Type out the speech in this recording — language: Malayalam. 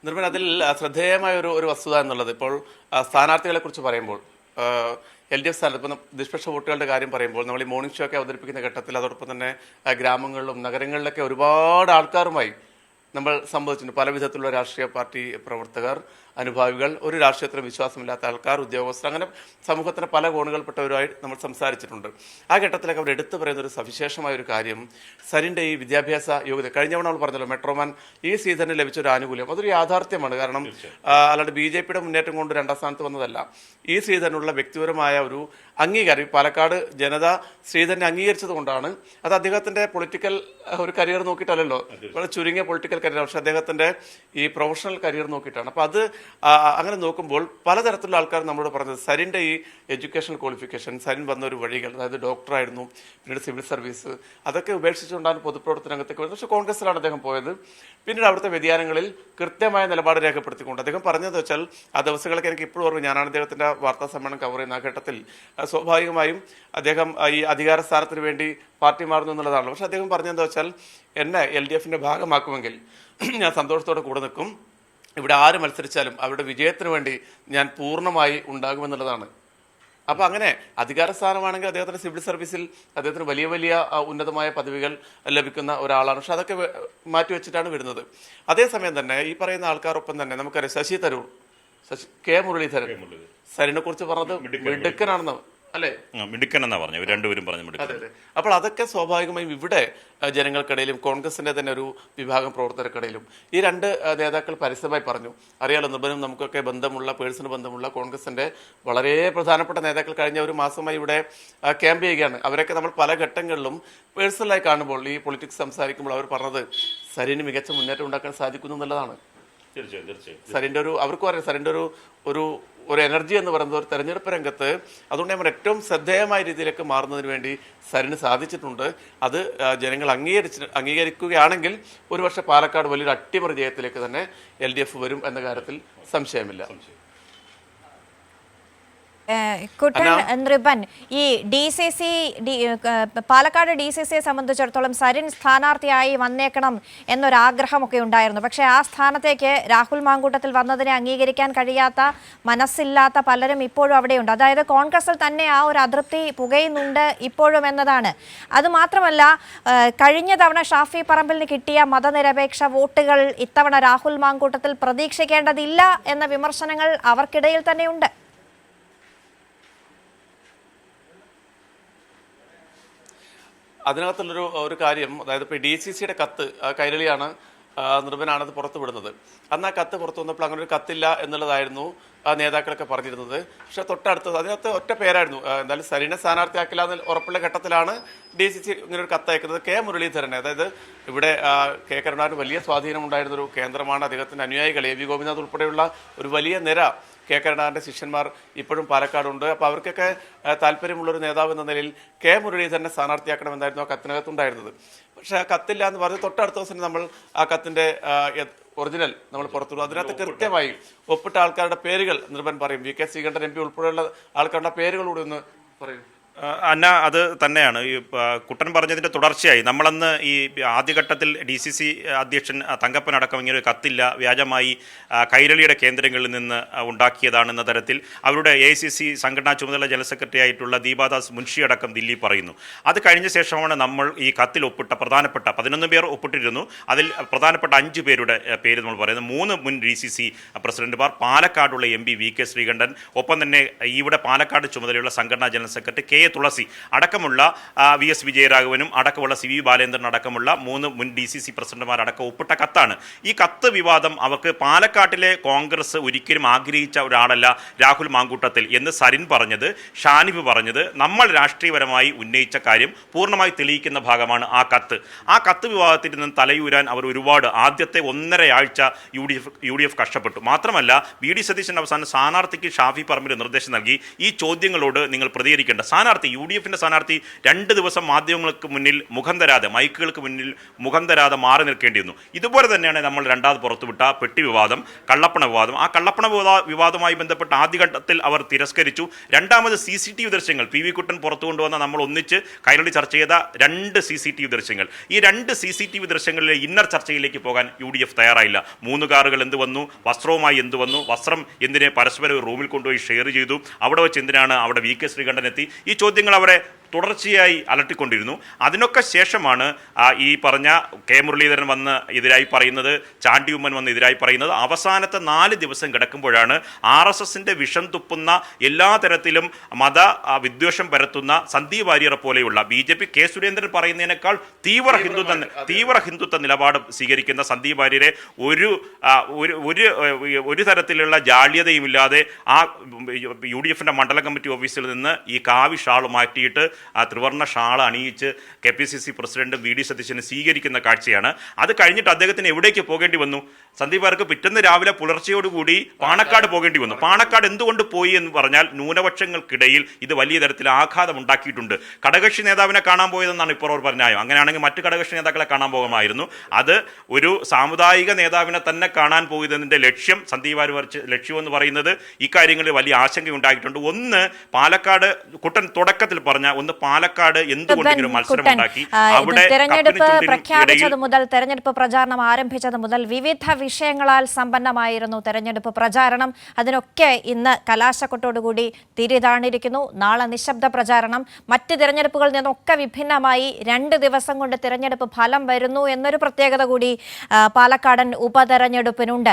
നിർമ്മൽ, അതിൽ ശ്രദ്ധേയമായ ഒരു വസ്തുത എന്നുള്ളത് ഇപ്പോൾ സ്ഥാനാർത്ഥികളെ കുറിച്ച് പറയുമ്പോൾ LDF സ്ഥാനത്ത് ഇപ്പം നിഷ്പക്ഷ വോട്ടുകളുടെ കാര്യം പറയുമ്പോൾ നമ്മൾ ഈ മോർണിംഗ് ഷോ ഒക്കെ അവതരിപ്പിക്കുന്ന ഘട്ടത്തിൽ അതോടൊപ്പം തന്നെ ഗ്രാമങ്ങളിലും നഗരങ്ങളിലൊക്കെ ഒരുപാട് ആൾക്കാരുമായി നമ്മൾ സംഭവിച്ചിട്ടുണ്ട്. പല വിധത്തിലുള്ള രാഷ്ട്രീയ പാർട്ടി പ്രവർത്തകർ, അനുഭാവികൾ, ഒരു രാഷ്ട്രീയത്തിലും വിശ്വാസമില്ലാത്ത ആൾക്കാർ, ഉദ്യോഗസ്ഥർ, അങ്ങനെ സമൂഹത്തിന് പല കോണുകൾപ്പെട്ടവരുമായി നമ്മൾ സംസാരിച്ചിട്ടുണ്ട്. ആ ഘട്ടത്തിലൊക്കെ അവർ എടുത്തു പറയുന്ന ഒരു സവിശേഷമായ ഒരു കാര്യം സരിൻ്റെ ഈ വിദ്യാഭ്യാസ യോഗ്യത. കഴിഞ്ഞവണ നമ്മൾ പറഞ്ഞല്ലോ, മെട്രോമാൻ ഈ സീസണിൽ ലഭിച്ച ഒരു ആനുകൂല്യം അതൊരു യാഥാർത്ഥ്യമാണ്. കാരണം അല്ലാണ്ട് BJPയുടെ മുന്നേറ്റം കൊണ്ട് രണ്ടാം സ്ഥാനത്ത് വന്നതല്ല. ഈ ശ്രീധരനുള്ള വ്യക്തിപരമായ ഒരു അംഗീകാരം, പാലക്കാട് ജനത ശ്രീധരനെ അംഗീകരിച്ചത് കൊണ്ടാണ്. അത് അദ്ദേഹത്തിൻ്റെ പൊളിറ്റിക്കൽ ഒരു കരിയർ നോക്കിയിട്ടല്ലല്ലോ, വളരെ ചുരുങ്ങിയ പൊളിറ്റിക്കൽ കരിയർ, പക്ഷെ അദ്ദേഹത്തിൻ്റെ ഈ പ്രൊഫഷണൽ കരിയർ നോക്കിയിട്ടാണ്. അപ്പോൾ അത് അങ്ങനെ നോക്കുമ്പോൾ പലതരത്തിലുള്ള ആൾക്കാർ നമ്മളോട് പറഞ്ഞത് സരിൻ്റെ ഈ എഡ്യൂക്കേഷണൽ ക്വാളിഫിക്കേഷൻ, സരിൻ വന്ന ഒരു വഴികൾ, അതായത് ഡോക്ടറായിരുന്നു, പിന്നീട് സിവിൽ സർവീസ്, അതൊക്കെ ഉപേക്ഷിച്ചുകൊണ്ടാണ് പൊതുപ്രവർത്തന രംഗത്തേക്ക് വരുന്നത്. പക്ഷേ കോൺഗ്രസിലാണ് അദ്ദേഹം പോയത്. പിന്നീട് അവിടുത്തെ വ്യതിയാനങ്ങളിൽ കൃത്യമായ നിലപാട് രേഖപ്പെടുത്തിക്കൊണ്ട് അദ്ദേഹം പറഞ്ഞതെന്ന് വെച്ചാൽ, ആ ദിവസങ്ങളൊക്കെ എനിക്ക് ഇപ്പോഴും ഓർമ്മ, ഞാനാണ് അദ്ദേഹത്തിൻ്റെ വാർത്താ സമ്മേളനം കവർ ചെയ്യുന്ന ആ ഘട്ടത്തിൽ സ്വാഭാവികമായും അദ്ദേഹം ഈ അധികാര സ്ഥാനത്തിന് വേണ്ടി പാർട്ടി മാറുന്നു എന്നുള്ളതാണ്. പക്ഷെ അദ്ദേഹം പറഞ്ഞതെന്ന് വെച്ചാൽ, എന്നെ LDFൻ്റെ ഭാഗമാക്കുമെങ്കിൽ ഞാൻ സന്തോഷത്തോടെ കൂടെ നിൽക്കും, ഇവിടെ ആര് മത്സരിച്ചാലും അവരുടെ വിജയത്തിന് വേണ്ടി ഞാൻ പൂർണ്ണമായി ഉണ്ടാകുമെന്നുള്ളതാണ്. അപ്പോൾ അങ്ങനെ അധികാര സ്ഥാനമാണെങ്കിൽ അദ്ദേഹത്തിന് സിവിൽ സർവീസിൽ അദ്ദേഹത്തിന് വലിയ വലിയ ഉന്നതമായ പദവികൾ ലഭിക്കുന്ന ഒരാളാണ്. പക്ഷെ അതൊക്കെ മാറ്റിവെച്ചിട്ടാണ് വരുന്നത്. അതേസമയം തന്നെ ഈ പറയുന്ന ആൾക്കാരൊപ്പം തന്നെ നമുക്കറിയാം ശശി തരൂർ, K മുരളീധരൻ സരിനെ കുറിച്ച് പറഞ്ഞത് മിടുക്കനാണെന്ന്, അല്ലേ? മിടുക്കൻ എന്നാ പറഞ്ഞു, രണ്ടുപേരും പറഞ്ഞു മിടുക്കൻ. അതെ. അപ്പോൾ അതൊക്കെ സ്വാഭാവികമായും ഇവിടെ ജനങ്ങൾക്കിടയിലും കോൺഗ്രസിന്റെ തന്നെ ഒരു വിഭാഗം പ്രവർത്തകർക്കിടയിലും ഈ രണ്ട് നേതാക്കൾ പരസ്യമായി പറഞ്ഞു. അറിയാലോ, നിർബന്ധം നമുക്കൊക്കെ ബന്ധമുള്ള, പേഴ്സണൽ ബന്ധമുള്ള കോൺഗ്രസിന്റെ വളരെ പ്രധാനപ്പെട്ട നേതാക്കൾ കഴിഞ്ഞ ഒരു മാസമായി ഇവിടെ ക്യാമ്പ് ചെയ്യുകയാണ്. അവരൊക്കെ നമ്മൾ പല ഘട്ടങ്ങളിലും പേഴ്സണലായി കാണുമ്പോൾ, ഈ പൊളിറ്റിക്സ് സംസാരിക്കുമ്പോൾ അവർ പറഞ്ഞത് സരിന് മികച്ച മുന്നേറ്റം ഉണ്ടാക്കാൻ സാധിക്കുന്നു എന്നുള്ളതാണ്. സരിൻ്റെ ഒരു, അവർക്കും അറിയാം സരിൻ്റെ ഒരു എനർജി എന്ന് പറയുന്നത് ഒരു തെരഞ്ഞെടുപ്പ് രംഗത്ത്, അതുകൊണ്ട് നമ്മൾ ഏറ്റവും ശ്രദ്ധേയമായ രീതിയിലേക്ക് മാറുന്നതിന് വേണ്ടി സരിന് സാധിച്ചിട്ടുണ്ട്. അത് ജനങ്ങൾ അംഗീകരിക്കുകയാണെങ്കിൽ ഒരുപക്ഷെ പാലക്കാട് വലിയൊരു അട്ടിമറി ജയത്തിലേക്ക് തന്നെ LDF വരും എന്ന കാര്യത്തിൽ സംശയമില്ല. കുട്ടൻ നൃപൻ, ഈ പാലക്കാട് DCCയെ സംബന്ധിച്ചിടത്തോളം സരിൻ സ്ഥാനാർത്ഥിയായി വന്നേക്കണം എന്നൊരാഗ്രഹമൊക്കെ ഉണ്ടായിരുന്നു. പക്ഷേ ആ സ്ഥാനത്തേക്ക് രാഹുൽ മാങ്കൂട്ടത്തിൽ വന്നതിനെ അംഗീകരിക്കാൻ കഴിയാത്ത, മനസ്സില്ലാത്ത പലരും ഇപ്പോഴും അവിടെയുണ്ട്. അതായത് കോൺഗ്രസിൽ തന്നെ ആ ഒരു അതൃപ്തി പുകയുന്നുണ്ട് ഇപ്പോഴും എന്നതാണ്. അതുമാത്രമല്ല, കഴിഞ്ഞ തവണ ഷാഫി പറമ്പിലിന് കിട്ടിയ മതനിരപേക്ഷ വോട്ടുകൾ ഇത്തവണ രാഹുൽ മാങ്കൂട്ടത്തിൽ പ്രതീക്ഷിക്കേണ്ടതില്ല എന്ന വിമർശനങ്ങൾ അവർക്കിടയിൽ തന്നെയുണ്ട്. അതിനകത്തുള്ളൊരു കാര്യം, അതായത് ഇപ്പോൾ DCCയുടെ കത്ത് കൈരളിയാണ്, നിർഭനാണത് പുറത്തു വിടുന്നത്. അന്ന് ആ കത്ത് പുറത്തു വന്നപ്പോൾ അങ്ങനെ ഒരു കത്തില്ല എന്നുള്ളതായിരുന്നു നേതാക്കളൊക്കെ പറഞ്ഞിരുന്നത്. പക്ഷെ തൊട്ടടുത്തത് അതിനകത്ത് ഒറ്റ പേരായിരുന്നു, എന്തായാലും സരിനെ സ്ഥാനാർത്ഥിയാക്കില്ല എന്ന് ഉറപ്പുള്ള ഘട്ടത്തിലാണ് DCC ഇങ്ങനെ ഒരു കത്തയക്കുന്നത്. K മുരളീധരനെ, അതായത് ഇവിടെ K കരുണാകരന് വലിയ സ്വാധീനമുണ്ടായിരുന്നൊരു കേന്ദ്രമാണ്. അദ്ദേഹത്തിൻ്റെ അനുയായികൾ AV ഗോപിനാഥ് ഉൾപ്പെടെയുള്ള ഒരു വലിയ നിര K കരുണാകരൻ്റെ ശിഷ്യന്മാർ ഇപ്പോഴും പാലക്കാടുണ്ട്. അപ്പോൾ അവർക്കൊക്കെ താല്പര്യമുള്ളൊരു നേതാവ് എന്ന നിലയിൽ K മുരളീധരനെ സ്ഥാനാർത്ഥിയാക്കണമെന്നായിരുന്നു ആ കത്തിനകത്തുണ്ടായിരുന്നത്. പക്ഷേ ആ കത്തില്ല എന്ന് പറഞ്ഞ് തൊട്ടടുത്ത ദിവസം നമ്മൾ ആ കത്തിൻ്റെ ഒറിജിനൽ നമ്മൾ പുറത്തുവിടും. അതിനകത്ത് കൃത്യമായി ഒപ്പിട്ട ആൾക്കാരുടെ പേരുകൾ നിർഭൻ പറയും. VK ശ്രീകണ്ഠൻ MP ഉൾപ്പെടെയുള്ള ആൾക്കാരുടെ പേരുകളൂടെ ഒന്ന് പറയും. അന്ന, അത് തന്നെയാണ് ഈ കുട്ടൻ പറഞ്ഞതിൻ്റെ തുടർച്ചയായി നമ്മളന്ന് ഈ ആദ്യഘട്ടത്തിൽ DCC അധ്യക്ഷൻ തങ്കപ്പനടക്കം ഇങ്ങനെ ഒരു കത്തില്ല, വ്യാജമായി കൈരളിയുടെ കേന്ദ്രങ്ങളിൽ നിന്ന് ഉണ്ടാക്കിയതാണെന്ന തരത്തിൽ അവരുടെ AICC സംഘടനാ ചുമതല ജനറൽ സെക്രട്ടറി ആയിട്ടുള്ള ദീപാദാസ് മുൻഷി അടക്കം ദില്ലി പറയുന്നു. അത് കഴിഞ്ഞ ശേഷമാണ് നമ്മൾ ഈ കത്തിൽ ഒപ്പിട്ട പ്രധാനപ്പെട്ട 11 പേർ ഒപ്പിട്ടിരുന്നു. അതിൽ പ്രധാനപ്പെട്ട 5 പേരുടെ പേര് നമ്മൾ പറയുന്നത്. 3 മുൻ DCC പ്രസിഡന്റുമാർ, പാലക്കാടുള്ള MP VK ശ്രീകണ്ഠൻ, ഒപ്പം തന്നെ ഇവിടെ പാലക്കാട് ചുമതലയുള്ള സംഘടനാ ജനറൽ സെക്രട്ടറി K തുളസി അടക്കമുള്ള VS വിജയരാഘവനും അടക്കമുള്ള CV ബാലേന്ദ്രൻ അടക്കമുള്ള 3 മുൻ DCC പ്രസിഡന്റുമാരടക്കം ഒപ്പിട്ട കത്താണ്. ഈ കത്ത് വിവാദം അവർക്ക് പാലക്കാട്ടിലെ കോൺഗ്രസ് ഒരിക്കലും ആഗ്രഹിച്ച ഒരാളല്ല രാഹുൽ മാങ്കൂട്ടത്തിൽ എന്ന് സരിൻ പറഞ്ഞത്, ഷാനിബ് പറഞ്ഞത്, നമ്മൾ രാഷ്ട്രീയപരമായി ഉന്നയിച്ച കാര്യം പൂർണ്ണമായി തെളിയിക്കുന്ന ഭാഗമാണ് ആ കത്ത്. ആ കത്ത് വിവാദത്തിൽ നിന്ന് തലയൂരാൻ അവർ ഒരുപാട് ആദ്യത്തെ 1.5 ആഴ്ച UDF കഷ്ടപ്പെട്ടു. മാത്രമല്ല VD സതീശൻ അവസാനം സ്ഥാനാർത്ഥിക്ക് ഷാഫി പറമ്പിൽ നിർദ്ദേശം നൽകി, ഈ ചോദ്യങ്ങളോട് നിങ്ങൾ പ്രതികരിക്കേണ്ട, സ്ഥാനാർത്ഥി സ്ഥാനാർത്ഥി UDFന്റെ സ്ഥാനാർത്ഥി 2 ദിവസം മാധ്യമങ്ങൾക്ക് മുന്നിൽ മുഖം തരാതെ, മൈക്കുകൾക്ക് മുന്നിൽ മുഖം തരാതെ മാറി നിൽക്കേണ്ടി വന്നു. ഇതുപോലെ തന്നെയാണ് നമ്മൾ രണ്ടാമത് പുറത്തുവിട്ട പെട്ടി വിവാദം, കള്ളപ്പണ വിവാദം. ആ കള്ളപ്പണ വിവാദവുമായി ബന്ധപ്പെട്ട് ആദ്യഘട്ടത്തിൽ അവർ തിരസ്കരിച്ചു. രണ്ടാമത് CCTV ദൃശ്യങ്ങൾ, PV കുട്ടൻ പുറത്തു കൊണ്ടുവന്ന നമ്മൾ ഒന്നിച്ച് കൈരളി ചർച്ച ചെയ്ത 2 CCTV ദൃശ്യങ്ങൾ, ഈ 2 CCTV ദൃശ്യങ്ങളിലെ ഇന്നർ ചർച്ചയിലേക്ക് പോകാൻ UDF തയ്യാറായില്ല. 3 കാറുകൾ എന്ത് വന്നു, വസ്ത്രവുമായി എന്ത് വന്നു, വസ്ത്രം എന്തിനെ പരസ്പരം റൂമിൽ കൊണ്ടുപോയി ഷെയർ ചെയ്തു, അവിടെ വെച്ച് എന്തിനാണ് അവിടെ VK ശ്രീകണ്ഠൻ എത്തി, ഈ ചോദ്യങ്ങൾ അവരെ തുടർച്ചയായി അലട്ടിക്കൊണ്ടിരുന്നു. അതിനൊക്കെ ശേഷമാണ് ഈ പറഞ്ഞ കെ മുരളീധരൻ വന്ന് എതിരായി പറയുന്നത്, ചാണ്ടി ഉമ്മൻ വന്ന് എതിരായി പറയുന്നത്. അവസാനത്തെ 4 ദിവസം കിടക്കുമ്പോഴാണ് RSSന്റെ വിഷം തുപ്പുന്ന, എല്ലാ തരത്തിലും മത വിദ്വേഷം പരത്തുന്ന സന്ദീപ് വാര്യരെ പോലെയുള്ള BJP കെ സുരേന്ദ്രൻ പറയുന്നതിനേക്കാൾ തീവ്ര ഹിന്ദുത്വ നിലപാട് സ്വീകരിക്കുന്ന സന്ദീപ് വാര്യരെ ഒരു തരത്തിലുള്ള ജാള്യതയുമില്ലാതെ ആ UDFന്റെ മണ്ഡലം കമ്മിറ്റി ഓഫീസിൽ നിന്ന് ഈ കാവി ഷാൾ മാറ്റിയിട്ട് ആ ത്രിവർണ്ണ ഷാൾ അണിയിച്ച് KPCC പ്രസിഡന്റ് VD സതീശനെ സ്വീകരിക്കുന്ന കാഴ്ചയാണ്. അത് കഴിഞ്ഞിട്ട് അദ്ദേഹത്തിന് എവിടേക്ക് പോകേണ്ടി വന്നു? സന്ദീപ് വാര്യർക്ക് പിറ്റേന്ന് രാവിലെ പുലർച്ചയോടുകൂടി പാണക്കാട് പോകേണ്ടി വന്നു. പാണക്കാട് എന്തുകൊണ്ട് പോയി എന്ന് പറഞ്ഞാൽ ന്യൂനപക്ഷങ്ങൾക്കിടയിൽ ഇത് വലിയ തരത്തിൽ ആഘാതം ഉണ്ടാക്കിയിട്ടുണ്ട്. ഘടകകക്ഷി നേതാവിനെ കാണാൻ പോയതെന്നാണ് ഇപ്പോൾ അവർ പറഞ്ഞായോ. അങ്ങനെയാണെങ്കിൽ മറ്റ് ഘടകകക്ഷി നേതാക്കളെ കാണാൻ പോകുമായിരുന്നു. അത് ഒരു സാമുദായിക നേതാവിനെ തന്നെ കാണാൻ പോയതിൻ്റെ ലക്ഷ്യം, സന്ദീപ് വാര്യർ ലക്ഷ്യമെന്ന് പറയുന്നത് ഇക്കാര്യങ്ങളിൽ വലിയ ആശങ്കയുണ്ടായിട്ടുണ്ട്. ഒന്ന്, പാലക്കാട് കുട്ടൻ തുടക്കത്തിൽ പറഞ്ഞ പാലക്കാട് എന്തുകൊണ്ടെങ്കിലും മത്സരം ഉണ്ടാക്കി അവിടെ തെരഞ്ഞെടുപ്പ് പ്രഖ്യാപിച്ചത് മുതൽ, തെരഞ്ഞെടുപ്പ് പ്രചാരണം ആരംഭിച്ചത് മുതൽ വിവിധ വിഷയങ്ങളാൽ സമ്പന്നമായിരുന്നു തെരഞ്ഞെടുപ്പ് പ്രചാരണം. അതിനൊക്കെ ഇന്ന് കലാശക്കൊട്ടോടുകൂടി തിരിതാണിരിക്കുന്നു. നാളെ നിശബ്ദ പ്രചാരണം. മറ്റ് തിരഞ്ഞെടുപ്പുകളിൽ നിന്നൊക്കെ വിഭിന്നമായി 2 ദിവസം കൊണ്ട് തിരഞ്ഞെടുപ്പ് ഫലം വരുന്നു എന്നൊരു പ്രത്യേകത കൂടി പാലക്കാടൻ ഉപതെരഞ്ഞെടുപ്പിനുണ്ട്.